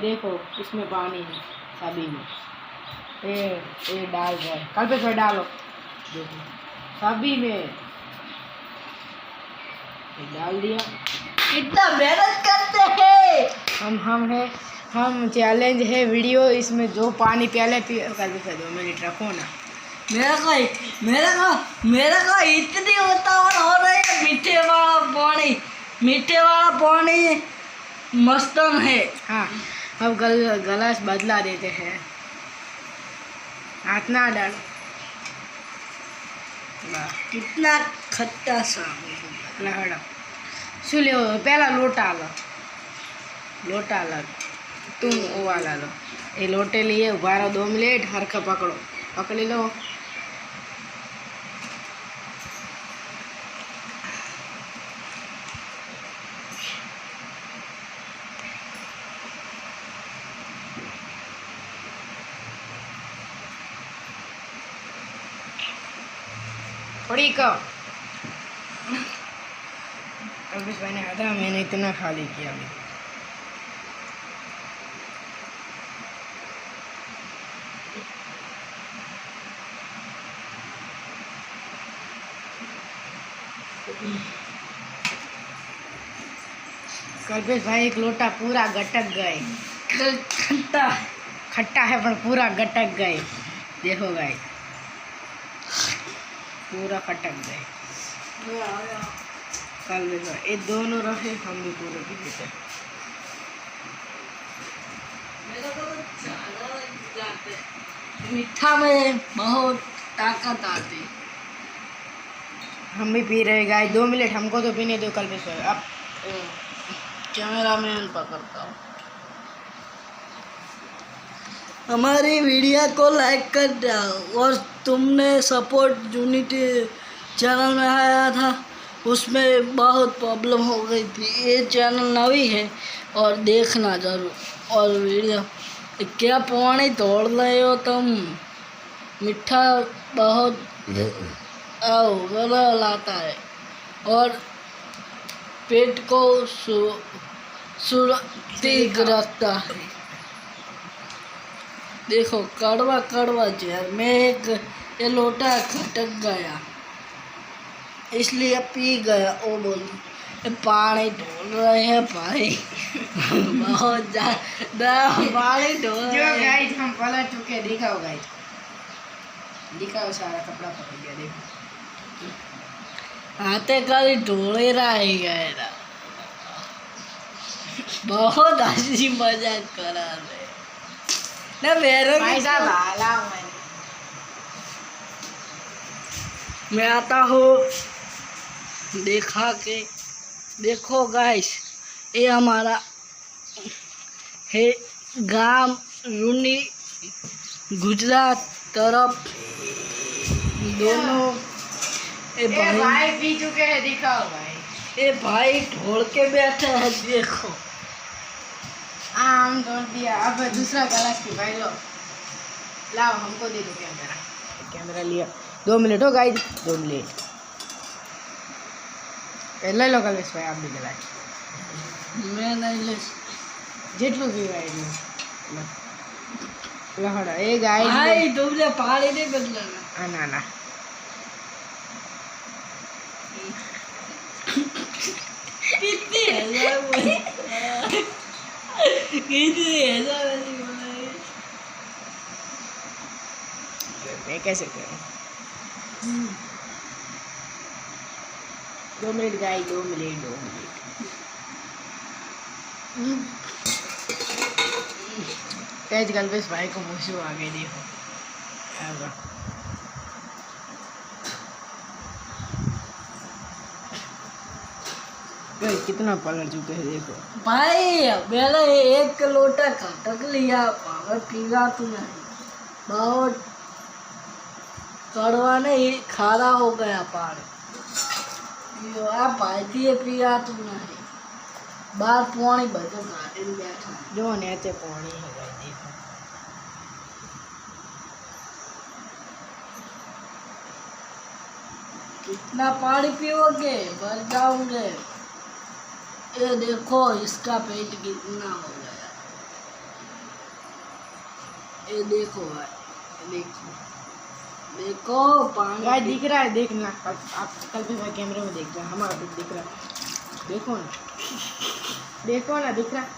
देखो इसमें पानी है सभी में। ये डाल रहा है, कल पे थोड़ा डालो, देखो सभी में ये डाल दिया। कितना मेहनत करते हैं हम चैलेंज है वीडियो, इसमें जो पानी पहले पी कल पे 2 मिनट रखो ना। मेरा को इतनी उतावल हो रही है। मीठे वाला पानी मस्तम है। हाँ अब गलास बदला देते हैं, हाथ ना डालो। कितना खट्टा सा लहड़ा શું લેવો પહેલાં લોટા લો तुम वो वाला लो। ये लोटे लिए उभा रहो 2 मिनट, हरखा पकड़ी लो। थोड़ी कम कल्पेश भाई ने आधा, मैंने इतना खाली किया अभी। कल्पेश भाई एक लोटा पूरा गटक गए। खट्टा है पर पूरा गटक गए, देखो गाइस पूरा खटक गए। कल्पेश भाई ये दोनों रहे, हम भी पूरे पी लेते। मीठा में बहुत ताकत आती। हम भी पी रहे गाइस, 2 मिनट हमको तो पीने दो कल्पेश भाई। अब कैमरा मैन पकड़ता हूँ। हमारी वीडियो को लाइक कर दो, और तुमने सपोर्ट यूनिटी चैनल में आया था, उसमें बहुत प्रॉब्लम हो गई थी। ये चैनल नवी है और देखना जरूर। और वीडियो क्या पानी तोड़ रहे हो तुम, मीठा बहुत गला लाता है और पेट को सुरक्षित रखता है। देखो कड़वा जहर में एक ये लोटा खटक गया, इसलिए पी गया। ओ बोल पानी ढोल रहे हैं भाई बहुत ज़्यादा पानी ढोल रहे हैं। गाइस हम पलट चुके, दिखाओ गाइस, दिखाओ सारा कपड़ा पकड़ गया, देखो हाथे खाली ढोले रहे गए ना। बहुत हंसी मजाक करा रहे ना मेरे भाई साहब हाला मैं आता हूँ देखा के। देखो गाइस ये हमारा है गांव रूनी गुजरात तरफ दोनों। ए भाई पी चुके हैं, दिखाओ भाई। ए भाई ढोल के बैठे हैं, देखो आम तोड़ दिया। अब दूसरा गलास की भाई लो, लाओ हमको दे दो कैमरा लिया। 2 मिनट हो गाइस, 2 मिनट ले लो कल्पेश भाई, आप भी गलास। मैं नहीं ले જેટલું પીવાય એટલું લહડા એ ગાય ભાઈ ડૂબલે પાણી નહીં બદલાના ના ના कितनी हजार मैं कैसे करूँ। 2 मिनट गाय, 2 मिनट तेज कल्पेश भाई को मुझे आगे देखो। कितना पलट चुके हैं देखो भाई। मैंने 1 लोटा खटक लिया, पावर पीगा तू नहीं, बहुत कड़वा नहीं खारा हो गया पानी। आप भाई दिए पिया तू नहीं, बार पानी बजो गाड़ी बैठा जो नीचे पानी है भाई देखो। कितना पानी पियोगे, मर जाओगे। ये देखो इसका पेट कितना हो गया। ये देखो भाई, देखो देखो पानी गाइस दिख रहा है, देखना आप कल भी मैं कैमरे में देख रहा हूँ, हमारा कुछ दिख रहा है, देखो ना, देखो ना, दिख रहा है।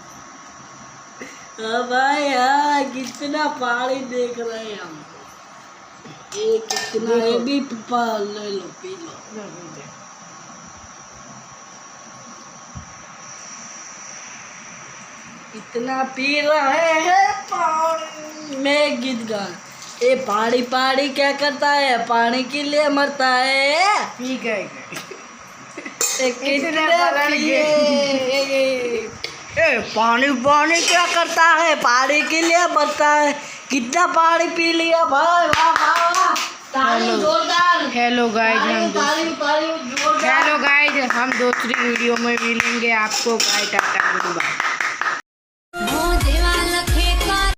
हाँ भाई हाँ, कितना पानी देख रहे हैं हम। ये कितना, ये भी ले लो, पी लो। इतना पी रहे हैं पानी में गीत गान। ये पानी पानी क्या करता है, पानी के लिए मरता है। पी गए कितने पानी पानी क्या करता है, पानी के लिए मरता है। कितना पानी पी लिया भाई, वाह वाह वाह, ताली जोरदार। हेलो गाइस, ताली जोरदार। हेलो गाइस, हम दूसरी वीडियो में मिलेंगे आपको। Bye, tata, good bye.